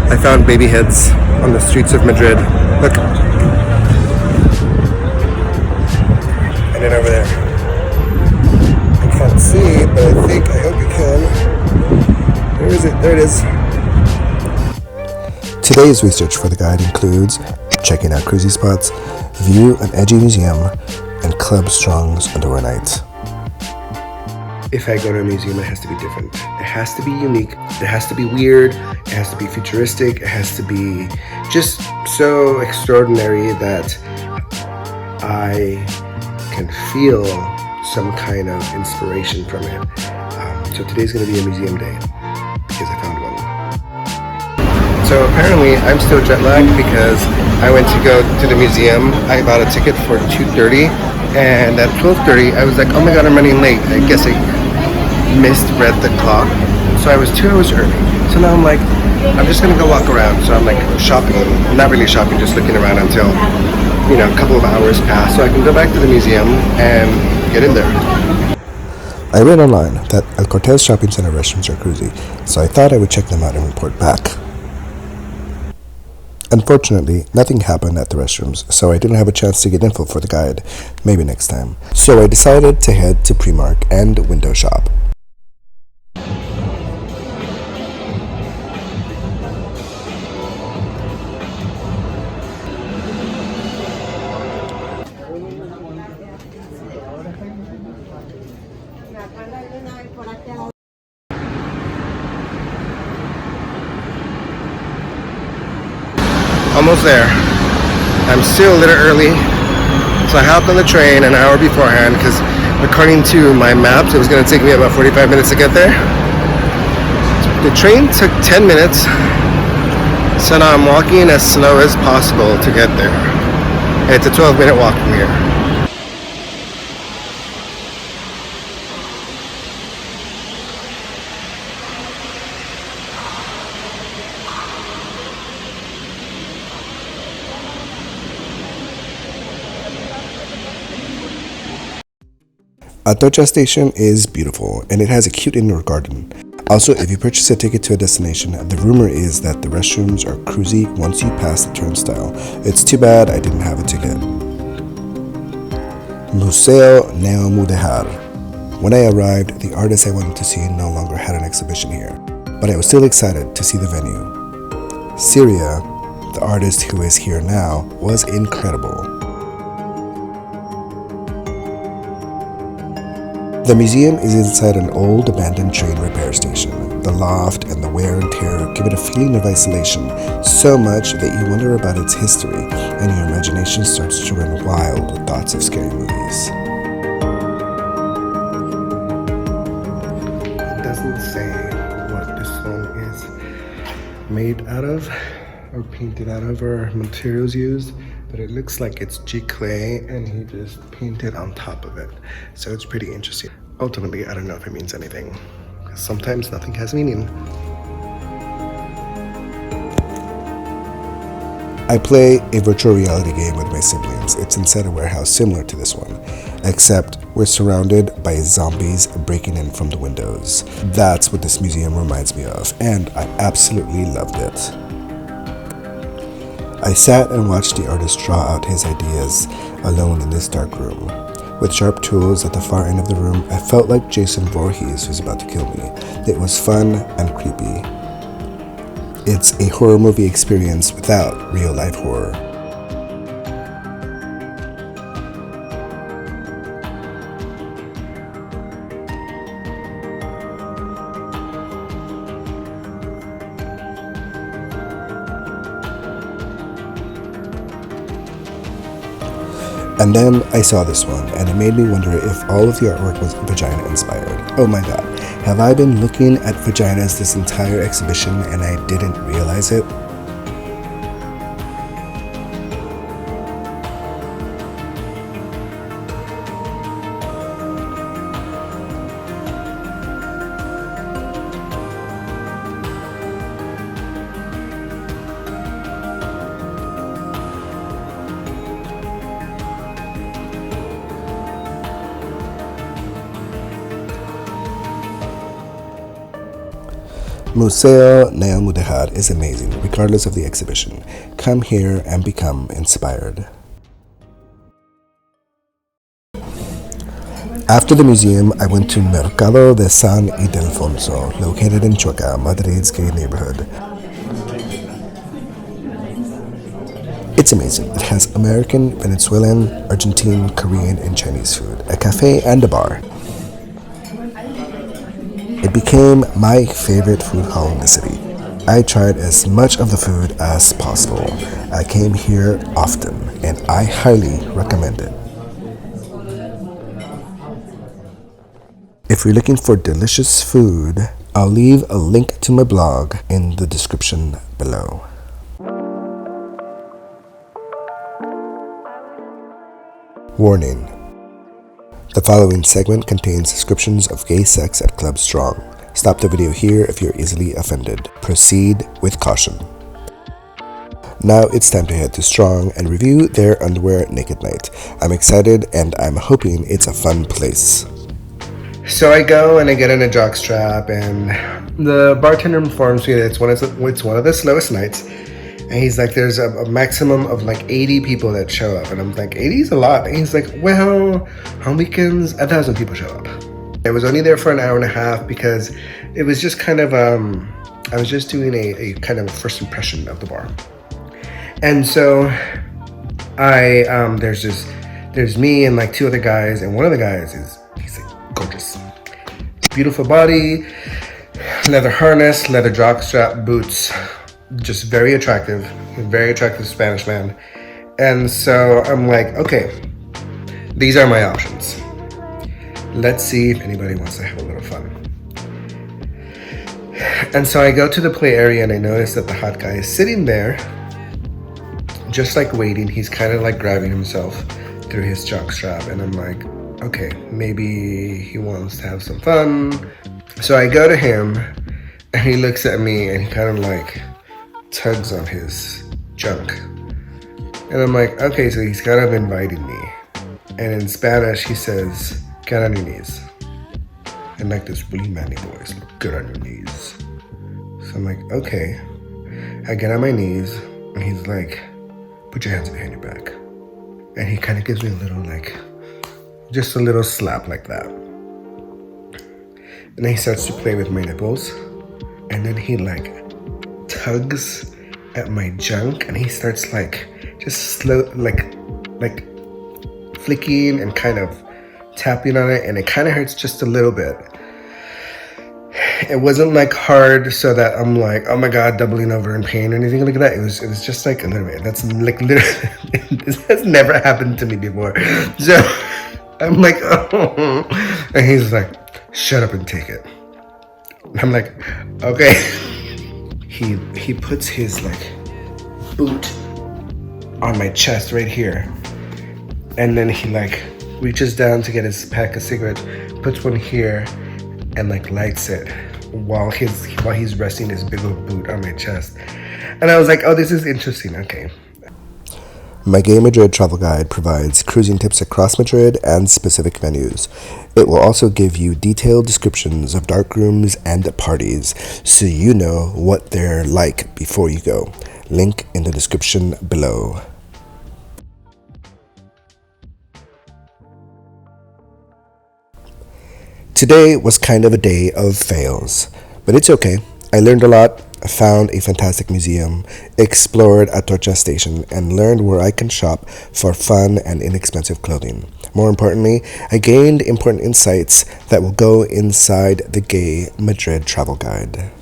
I found baby heads on the streets of Madrid. Look. And then over there. I can't see, but I hope you can. Where is it? There it is. Today's research for the guide includes checking out cruisy spots, view an edgy museum, and Club Strong's underwear night. If I go to a museum, it has to be different. It has to be unique. It has to be weird. It has to be futuristic. It has to be just so extraordinary that I can feel some kind of inspiration from it. So today's going to be a museum day because I found one. So apparently I'm still jet lagged because I went to go to the museum. I bought a ticket for 2:30 and at 12:30 I was like, oh my god, I'm running late. I guess I misread the clock. So I was 2 hours early. So now I'm like, I'm just gonna go walk around. So I'm like shopping, not really shopping, just looking around until, a couple of hours pass so I can go back to the museum and get in there. I read online that El Cortez Shopping Center restrooms are cruisy, so I thought I would check them out and report back. Unfortunately, nothing happened at the restrooms, so I didn't have a chance to get info for the guide. Maybe next time. So I decided to head to Primark and window shop. Almost there. I'm still a little early, so I hopped on the train an hour beforehand because according to my maps it was going to take me about 45 minutes to get there. The train took 10 minutes, so now I'm walking as slow as possible to get there. And it's a 12-minute walk from here. Atocha Station is beautiful and it has a cute indoor garden. Also, if you purchase a ticket to a destination, the rumor is that the restrooms are cruisy once you pass the turnstile. It's too bad I didn't have a ticket. Museo Neomudejar. When I arrived, the artist I wanted to see no longer had an exhibition here, but I was still excited to see the venue. Syria, the artist who is here now, was incredible. The museum is inside an old abandoned train repair station. The loft and the wear and tear give it a feeling of isolation, so much that you wonder about its history and your imagination starts to run wild with thoughts of scary movies. It doesn't say what this one is made out of or painted out of or materials used, but it looks like it's clay and he just painted on top of it. So it's pretty interesting. Ultimately, I don't know if it means anything. Sometimes nothing has meaning. I play a virtual reality game with my siblings. It's inside a warehouse similar to this one, except we're surrounded by zombies breaking in from the windows. That's what this museum reminds me of, and I absolutely loved it. I sat and watched the artist draw out his ideas alone in this dark room. With sharp tools at the far end of the room, I felt like Jason Voorhees was about to kill me. It was fun and creepy. It's a horror movie experience without real-life horror. And then I saw this one, and it made me wonder if all of the artwork was vagina inspired. Oh my god, have I been looking at vaginas this entire exhibition and I didn't realize it? Museo Neomudejar is amazing, regardless of the exhibition. Come here and become inspired. After the museum, I went to Mercado de San Ildefonso, located in Chueca, Madrid's gay neighborhood. It's amazing. It has American, Venezuelan, Argentine, Korean, and Chinese food, a cafe, and a bar. It became my favorite food hall in the city. I tried as much of the food as possible. I came here often, and I highly recommend it. If you're looking for delicious food, I'll leave a link to my blog in the description below. Warning. The following segment contains descriptions of gay sex at Club Strong. Stop the video here if you're easily offended. Proceed with caution. Now it's time to head to Strong and review their underwear naked night. I'm excited and I'm hoping it's a fun place. So I go and I get in a jockstrap, and the bartender informs me that it's one of the slowest nights. And he's like, there's a maximum of like 80 people that show up. And I'm like, 80 is a lot. And he's like, well, on weekends, 1,000 people show up. I was only there for an hour and a half because it was just kind of, I was just doing a kind of a first impression of the bar. And so there's me and like two other guys. And one of the guys he's like gorgeous. Beautiful body, leather harness, leather jockstrap, boots. Just very attractive Spanish man. And so I'm like, okay, these are my options. Let's see if anybody wants to have a little fun. And so I go to the play area and I notice that the hot guy is sitting there, just like waiting. He's kind of like grabbing himself through his jockstrap. And I'm like, okay, maybe he wants to have some fun. So I go to him and he looks at me and he kind of like tugs on his junk. And I'm like, okay, so he's kind of inviting me. And in Spanish, he says, get on your knees. And like this really manly voice, get on your knees. So I'm like, okay. I get on my knees and he's like, put your hands behind your back. And he kind of gives me a little like, just a little slap like that. And then he starts to play with my nipples. And then he like tugs at my junk and he starts like just slow like flicking and kind of tapping on it, and it kind of hurts just a little bit. It wasn't like hard so that I'm like, oh my god, doubling over in pain or anything like that. It was just like a little bit. That's like literally this has never happened to me before. So I'm like, oh, and he's like, shut up and take it. I'm like, okay. He puts his like boot on my chest right here, and then he like reaches down to get his pack of cigarettes, puts one here, and like lights it while he's resting his big old boot on my chest. And I was like, oh, this is interesting. Okay. My Gay Madrid travel guide provides cruising tips across Madrid and specific venues. It will also give you detailed descriptions of dark rooms and parties so you know what they're like before you go. Link in the description below. Today was kind of a day of fails, but it's okay. I learned a lot. I found a fantastic museum, explored Atocha Station, and learned where I can shop for fun and inexpensive clothing. More importantly, I gained important insights that will go inside the Gay Madrid travel guide.